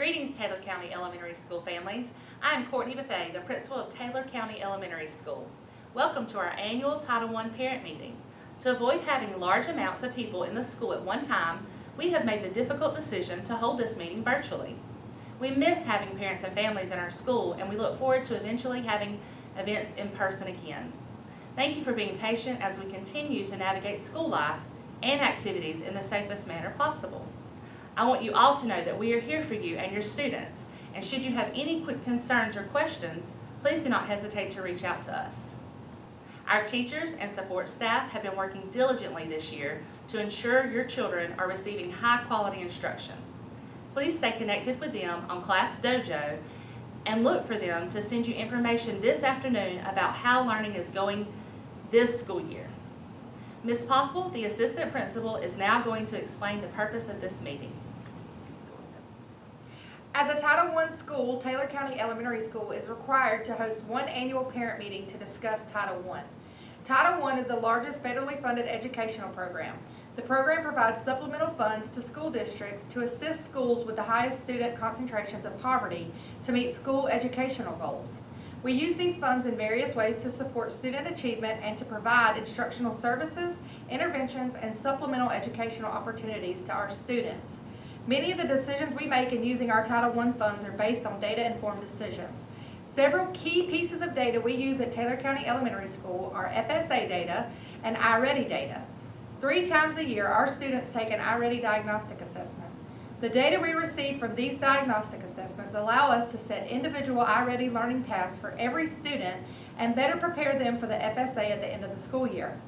Greetings, Taylor County Elementary School families. I am Courtney Bethea, the principal of Taylor County Elementary School. Welcome to our annual Title I parent meeting. To avoid having large amounts of people in the school at one time, we have made the difficult decision to hold this meeting virtually. We miss having parents and families in our school, and we look forward to eventually having events in person again. Thank you for being patient as we continue to navigate school life and activities in the safest manner possible. I want you all to know that we are here for you and your students, and should you have any quick concerns or questions, please do not hesitate to reach out to us. Our teachers and support staff have been working diligently this year to ensure your children are receiving high-quality instruction. Please stay connected with them on Class Dojo and look for them to send you information this afternoon about how learning is going this school year. Ms. Popple, the assistant principal, is now going to explain the purpose of this meeting. As a Title I school, Taylor County Elementary School is required to host one annual parent meeting to discuss Title I. Title I is the largest federally funded educational program. The program provides supplemental funds to school districts to assist schools with the highest student concentrations of poverty to meet school educational goals. We use these funds in various ways to support student achievement and to provide instructional services, interventions, and supplemental educational opportunities to our students. Many of the decisions we make in using our Title I funds are based on data-informed decisions. Several key pieces of data we use at Taylor County Elementary School are FSA data and iReady data. 3 times a year, our students take an iReady diagnostic assessment. The data we receive from these diagnostic assessments allow us to set individual iReady learning paths for every student and better prepare them for the FSA at the end of the school year.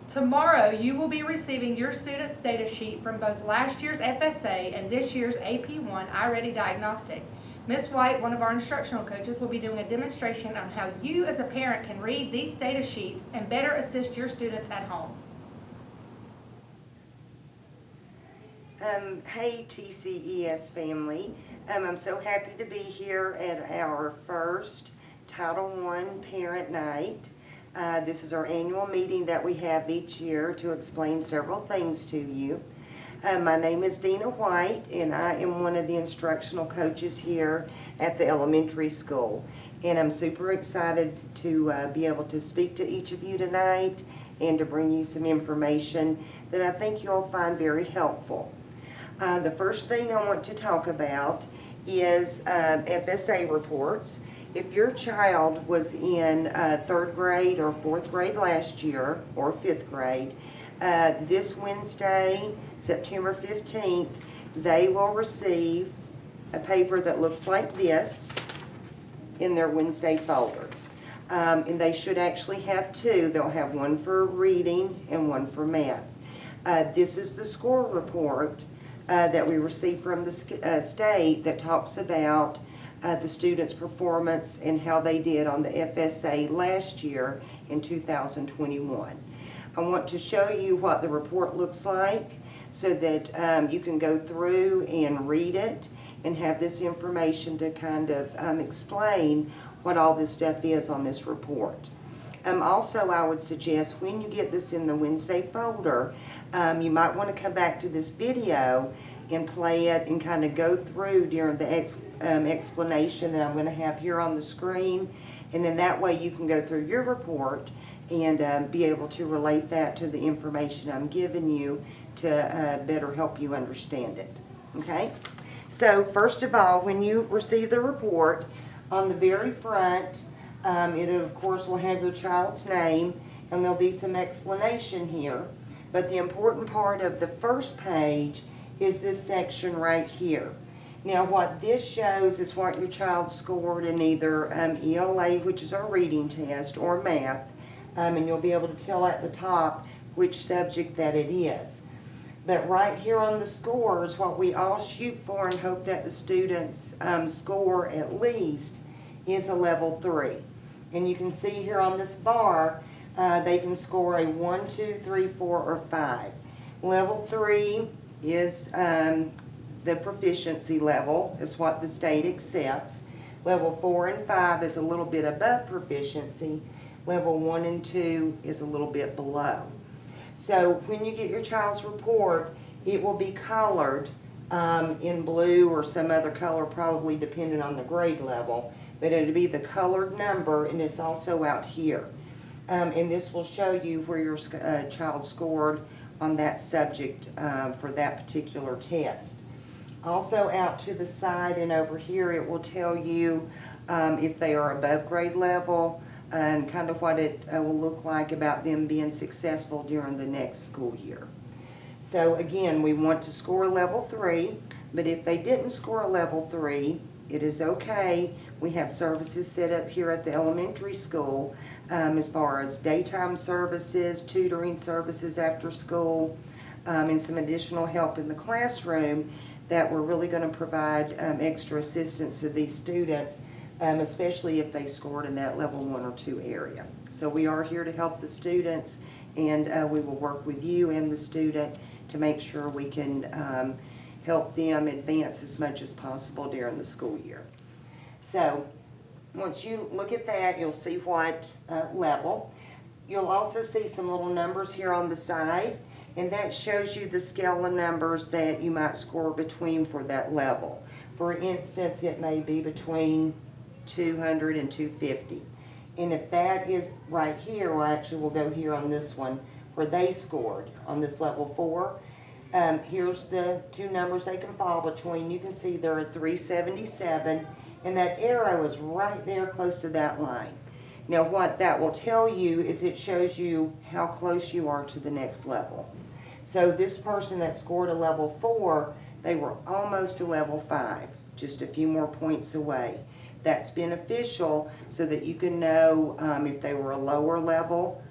Tomorrow, you will be receiving your student's data sheet from both last year's FSA and this year's AP1 iReady Diagnostic. Ms. White, one of our instructional coaches, will be doing a demonstration on how you as a parent can read these data sheets and better assist your students at home. Hey TCES family, I'm so happy to be here at our first Title I Parent Night. This is our annual meeting that we have each year to explain several things to you. My name is Dina White, and I am one of the instructional coaches here at the elementary school. And I'm super excited to be able to speak to each of you tonight and to bring you some information that I think you'll find very helpful. The first thing I want to talk about is FSA reports. If your child was in 3rd grade or 4th grade last year, or 5th grade, this Wednesday, September 15th, they will receive a paper that looks like this in their Wednesday folder. And they should actually have 2. They'll have one for reading and one for math. This is the score report that we received from the state that talks about the students' performance and how they did on the FSA last year in 2021. I want to show you what the report looks like so that you can go through and read it and have this information to kind of explain what all this stuff is on this report. Also, I would suggest when you get this in the Wednesday folder, you might want to come back to this video and play it and kind of go through during the explanation that I'm going to have here on the screen. And then that way you can go through your report and be able to relate that to the information I'm giving you to better help you understand it. Okay? So first of all, when you receive the report, on the very front, it of course will have your child's name, and there'll be some explanation here. But the important part of the first page is this section right here. Now what this shows is what your child scored in either ELA, which is our reading test, or math. And you'll be able to tell at the top which subject that it is. But right here on the scores, what we all shoot for and hope that the students score at least is a level 3. And you can see here on this bar, they can score a 1, 2, 3, 4, or 5. Level 3 is the proficiency level, is what the state accepts. Level 4 and 5 is a little bit above proficiency. Level 1 and 2 is a little bit below. So when you get your child's report, it will be colored in blue or some other color, probably depending on the grade level. But it'll be the colored number, and it's also out here. And this will show you where your child scored on that subject for that particular test. Also out to the side and over here, it will tell you if they are above grade level and kind of what it will look like about them being successful during the next school year. So again, we want to score a level 3, but if they didn't score a level 3, it is okay. We have services set up here at the elementary school as far as daytime services, tutoring services after school, and some additional help in the classroom that we're really going to provide extra assistance to these students, especially if they scored in that level 1 or 2 area. So we are here to help the students, and we will work with you and the student to make sure we can help them advance as much as possible during the school year. So once you look at that, you'll see what level. You'll also see some little numbers here on the side, and that shows you the scale of numbers that you might score between for that level. For instance, it may be between 200 and 250. And if that is right here, well, actually we'll go here on this one where they scored on this level 4. Here's the 2 numbers they can fall between. You can see they're at 377, and that arrow is right there close to that line. Now what that will tell you is it shows you how close you are to the next level. So this person that scored a level 4, they were almost to level 5, just a few more points away. That's beneficial so that you can know if they were a lower level,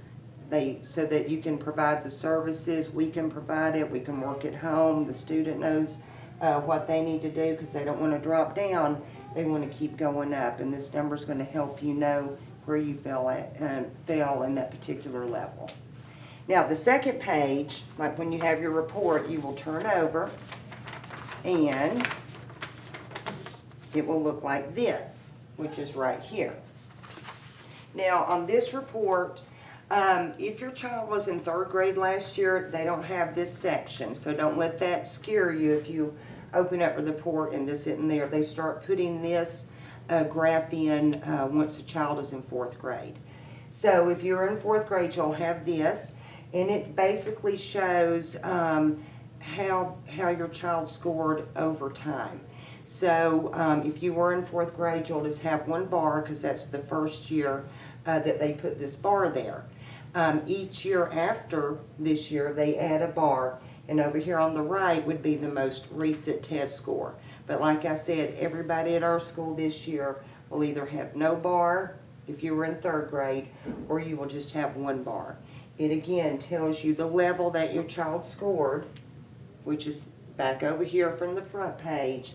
so that you can provide the services. We can provide it, we can work at home, the student knows what they need to do because they don't want to drop down, they want to keep going up, and this number is going to help you know where you fell in that particular level. Now the second page, like when you have your report, you will turn over and it will look like this, which is right here. Now on this report, if your child was in 3rd grade last year, they don't have this section, so don't let that scare you if you open up the report and this isn't there. They start putting this graph in once the child is in 4th grade. So if you're in 4th grade, you'll have this, and it basically shows how your child scored over time. So if you were in 4th grade, you'll just have 1 bar because that's the first year that they put this bar there. Each year after this year, they add a bar, and over here on the right would be the most recent test score. But like I said, everybody at our school this year will either have no bar if you were in 3rd grade, or you will just have 1 bar. It again tells you the level that your child scored, which is back over here from the front page,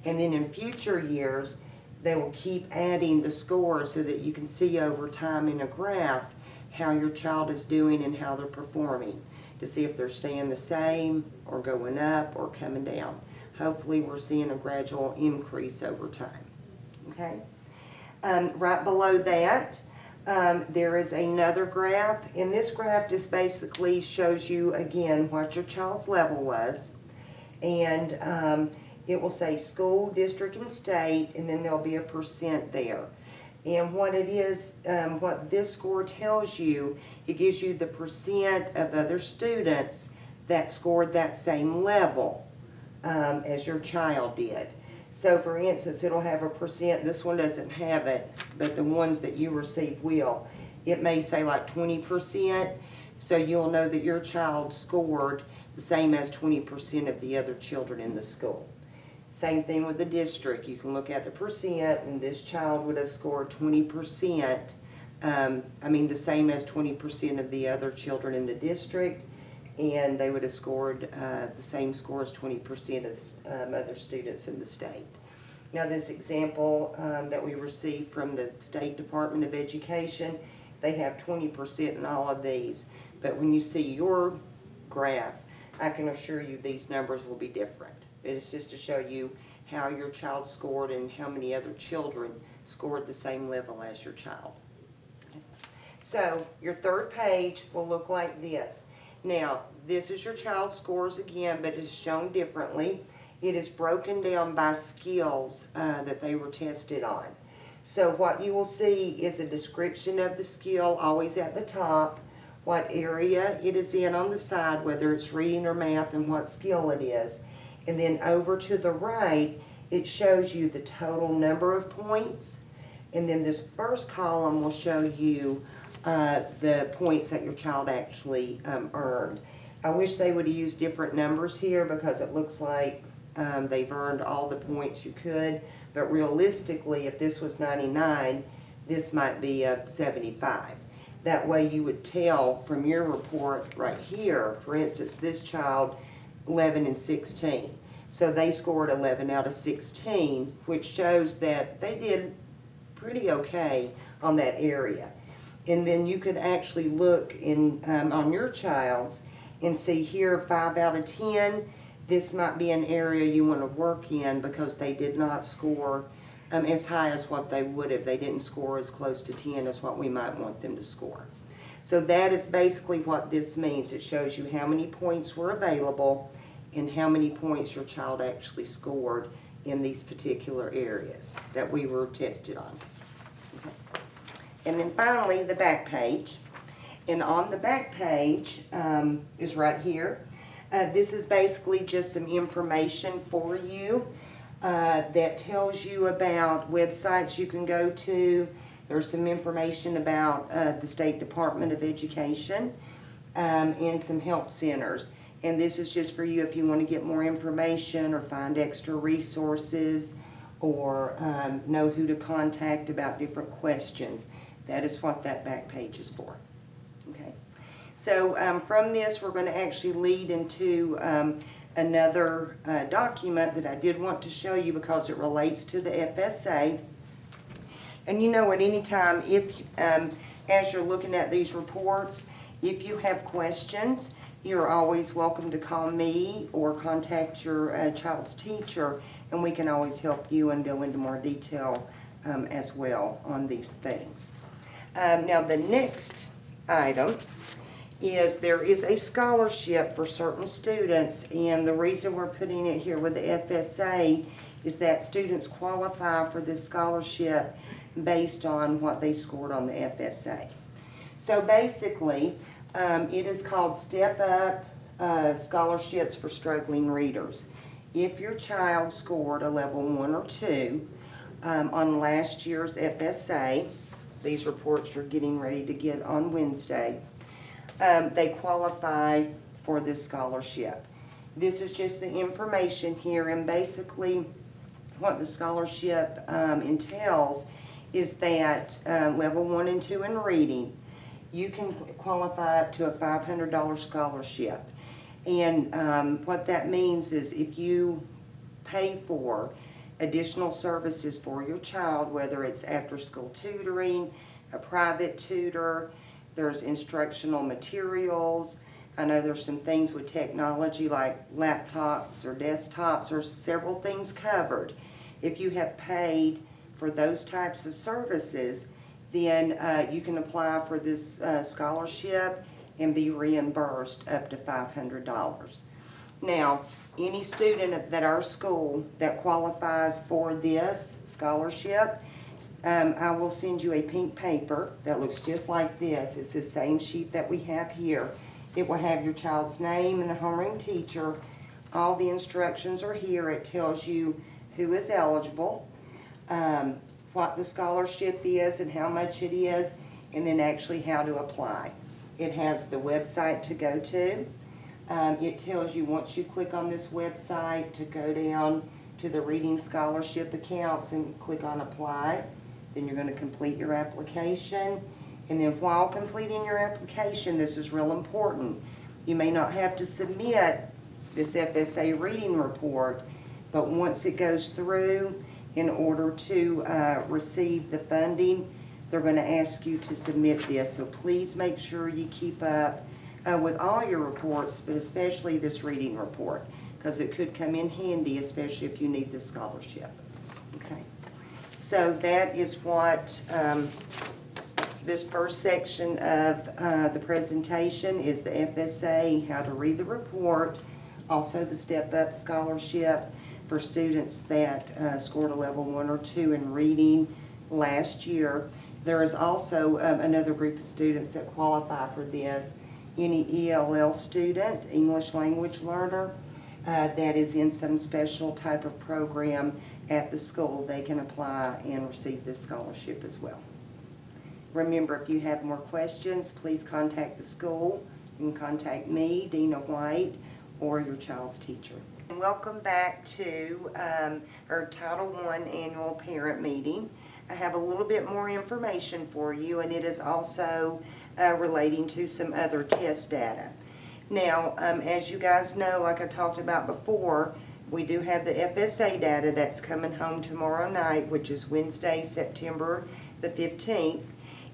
and then in future years they will keep adding the scores so that you can see over time in a graph how your child is doing and how they're performing, to see if they're staying the same or going up or coming down. Hopefully we're seeing a gradual increase over time. Okay. Right below that, there is another graph, and this graph just basically shows you again what your child's level was, and it will say school, district, and state, and then there'll be a % there. And what it is, what this score tells you, it gives you the % of other students that scored that same level as your child did. So for instance, it'll have a %, this one doesn't have it, but the ones that you receive will. It may say like 20%, so you'll know that your child scored the same as 20% of the other children in the school. Same thing with the district. You can look at the %, and this child would have scored 20%, the same as 20% of the other children in the district, and they would have scored the same score as 20% of other students in the state. Now this example that we received from the State Department of Education, they have 20% in all of these, but when you see your graph, I can assure you these numbers will be different. It's just to show you how your child scored and how many other children scored the same level as your child. So your 3rd page will look like this. Now, this is your child's scores again, but it's shown differently. it is broken down by skills that they were tested on. So what you will see is a description of the skill, always at the top, what area it is in on the side, whether it's reading or math, and what skill it is. And then over to the right, it shows you the total number of points. And then this first column will show you the points that your child actually earned. I wish they would have used different numbers here because it looks like they've earned all the points you could. But realistically, if this was 99, this might be a 75. That way you would tell from your report right here, for instance, this child, 11 and 16. So they scored 11 out of 16, which shows that they did pretty okay on that area. And then you could actually look in on your child's and see here 5 out of 10. This might be an area you want to work in because they did not score as high as what they would if they didn't score as close to 10 as what we might want them to score. So that is basically what this means. It shows you how many points were available and how many points your child actually scored in these particular areas that we were tested on. Okay. And then finally, the back page. And on the back page is right here. This is basically just some information for you that tells you about websites you can go to. There's some information about the State Department of Education and some help centers. And this is just for you if you want to get more information or find extra resources or know who to contact about different questions. That is what that back page is for. Okay. So from this, we're going to actually lead into another document that I did want to show you because it relates to the FSA. And you know, at any time, if as you're looking at these reports, if you have questions, you're always welcome to call me or contact your child's teacher, and we can always help you and go into more detail as well on these things. Now the next item is there is a scholarship for certain students, and the reason we're putting it here with the FSA is that students qualify for this scholarship based on what they scored on the FSA. So basically, it is called Step Up Scholarships for Struggling Readers. If your child scored a level 1 or 2 on last year's FSA, these reports are getting ready to get on Wednesday, they qualify for this scholarship. This is just the information here, and basically what the scholarship entails is that level 1 and 2 in reading, you can qualify up to a $500 scholarship. And what that means is if you pay for additional services for your child, whether it's after-school tutoring, a private tutor, there's instructional materials. I know there's some things with technology like laptops or desktops. There's several things covered. If you have paid for those types of services, then you can apply for this scholarship and be reimbursed up to $500. Now, any student at our school that qualifies for this scholarship, I will send you a pink paper that looks just like this. It's the same sheet that we have here. It will have your child's name and the homeroom teacher. All the instructions are here. It tells you who is eligible, what the scholarship is and how much it is, and then actually how to apply. It has the website to go to. It tells you once you click on this website to go down to the Reading Scholarship accounts and click on Apply. Then you're going to complete your application. And then while completing your application, this is real important. You may not have to submit this FSA reading report, but once it goes through, in order to receive the funding, they're going to ask you to submit this. So please make sure you keep up with all your reports, but especially this reading report, because it could come in handy, especially if you need this scholarship. Okay. So that is what this first section of the presentation is, the FSA, how to read the report, also the Step Up Scholarship. for students that scored a level 1 or 2 in reading last year. There is also another group of students that qualify for this. Any ELL student, English language learner, that is in some special type of program at the school, they can apply and receive this scholarship as well. Remember, if you have more questions, please contact the school. You can contact me, Dina White, or your child's teacher. Welcome back to our Title I annual parent meeting. I have a little bit more information for you, and it is also relating to some other test data. Now, as you guys know, like I talked about before, we do have the FSA data that's coming home tomorrow night, which is Wednesday, September the 15th.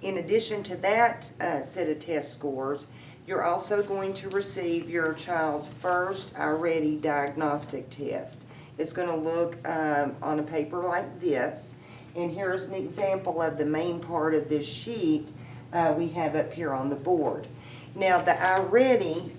In addition to that set of test scores, you're also going to receive your child's first already diagnostic test. It's going to look on a paper like this. And here's an example of the main part of this sheet we have up here on the board. Now, the already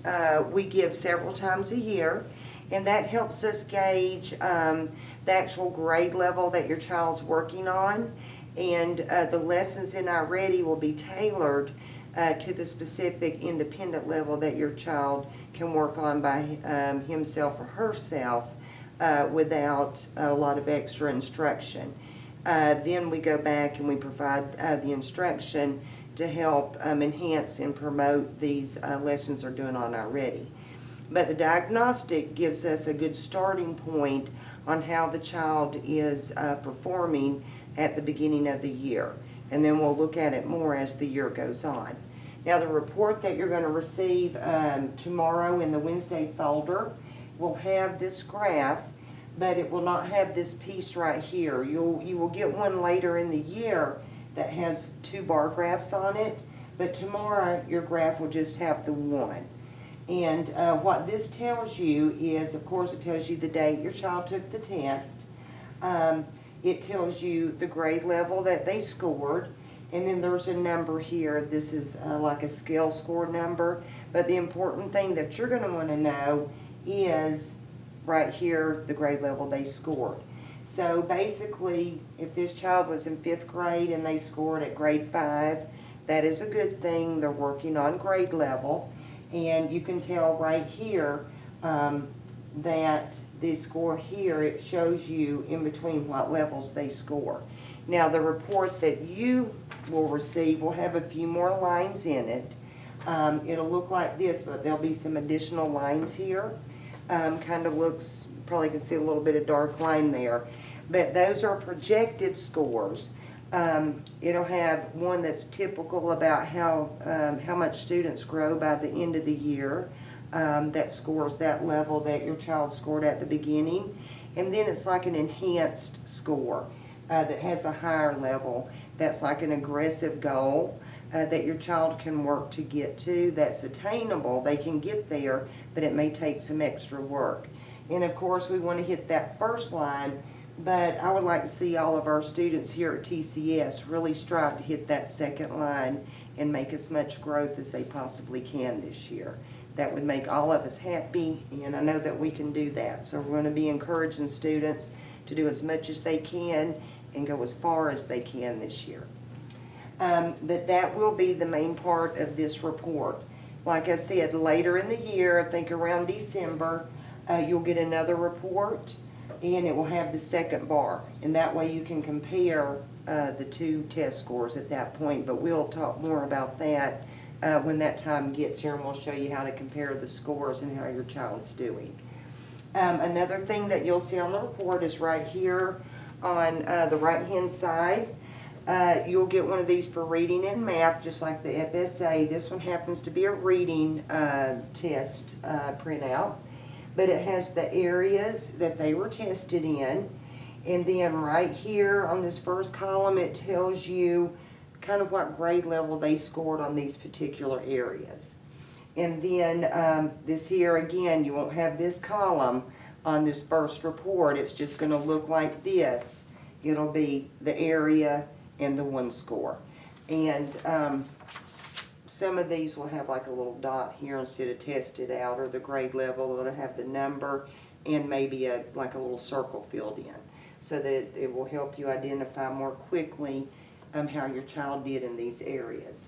we give several times a year, and that helps us gauge the actual grade level that your child's working on. And the lessons in already will be tailored to the specific independent level that your child can work on by himself or herself without a lot of extra instruction. Then we go back and we provide the instruction to help enhance and promote these lessons they're doing on already. But the diagnostic gives us a good starting point on how the child is performing at the beginning of the year. And then we'll look at it more as the year goes on. Now, the report that you're going to receive tomorrow in the Wednesday folder will have this graph, but it will not have this piece right here. You will get one later in the year that has 2 bar graphs on it, but tomorrow your graph will just have the one. And what this tells you is, of course, it tells you the date your child took the test. It tells you the grade level that they scored, and then there's a number here. This is like a scale score number, but the important thing that you're going to want to know is right here the grade level they scored. So basically, if this child was in 5th grade and they scored at grade 5, that is a good thing. They're working on grade level, and you can tell right here that the score here, it shows you in between what levels they score. Now, the report that you will receive will have a few more lines in it. It'll look like this, but there'll be some additional lines here. Kind of looks, probably can see a little bit of dark line there. But those are projected scores. It'll have one that's typical about how much students grow by the end of the year. That scores that level that your child scored at the beginning. And then it's like an enhanced score that has a higher level. That's like an aggressive goal that your child can work to get to. That's attainable. They can get there, but it may take some extra work. And of course, we want to hit that first line, but I would like to see all of our students here at TCES really strive to hit that second line and make as much growth as they possibly can this year. That would make all of us happy, and I know that we can do that. So we're going to be encouraging students to do as much as they can and go as far as they can this year. But that will be the main part of this report. Like I said, later in the year, I think around December, you'll get another report, and it will have the second bar. And that way you can compare the 2 test scores at that point. But we'll talk more about that when that time gets here, and we'll show you how to compare the scores and how your child's doing. Another thing that you'll see on the report is right here on the right-hand side. You'll get one of these for reading and math, just like the FSA. This one happens to be a reading test printout, but it has the areas that they were tested in. And then right here on this first column, it tells you kind of what grade level they scored on these particular areas. And then this here, again, you won't have this column on this first report. It's just going to look like this. It'll be the area and the 1 score. And some of these will have like a little dot here instead of tested out, or the grade level. It'll have the number and maybe like a little circle filled in, so that it will help you identify more quickly how your child did in these areas.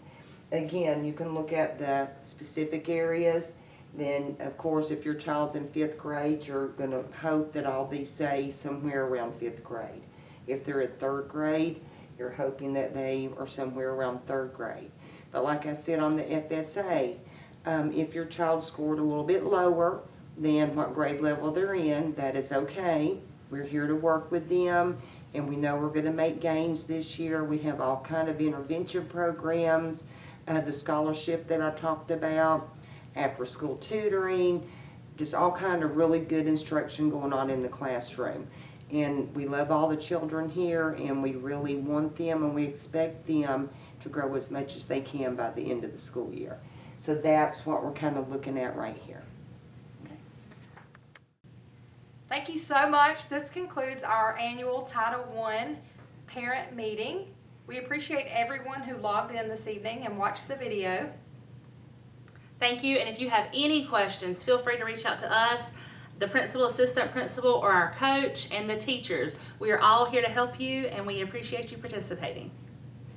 Again, you can look at the specific areas. Then, of course, if your child's in 5th grade, you're going to hope that I'll be, say, somewhere around 5th grade. If they're at 3rd grade, you're hoping that they are somewhere around 3rd grade. But like I said on the FSA, if your child scored a little bit lower than what grade level they're in, that is okay. We're here to work with them, and we know we're going to make gains this year. We have all kind of intervention programs, the scholarship that I talked about, after school tutoring, just all kind of really good instruction going on in the classroom. And we love all the children here, and we really want them, and we expect them to grow as much as they can by the end of the school year. So that's what we're kind of looking at right here. Okay. Thank you so much. This concludes our annual Title I parent meeting. We appreciate everyone who logged in this evening and watched the video. Thank you, and if you have any questions, feel free to reach out to us, the principal, assistant principal, or our coach, and the teachers. We are all here to help you, and we appreciate you participating.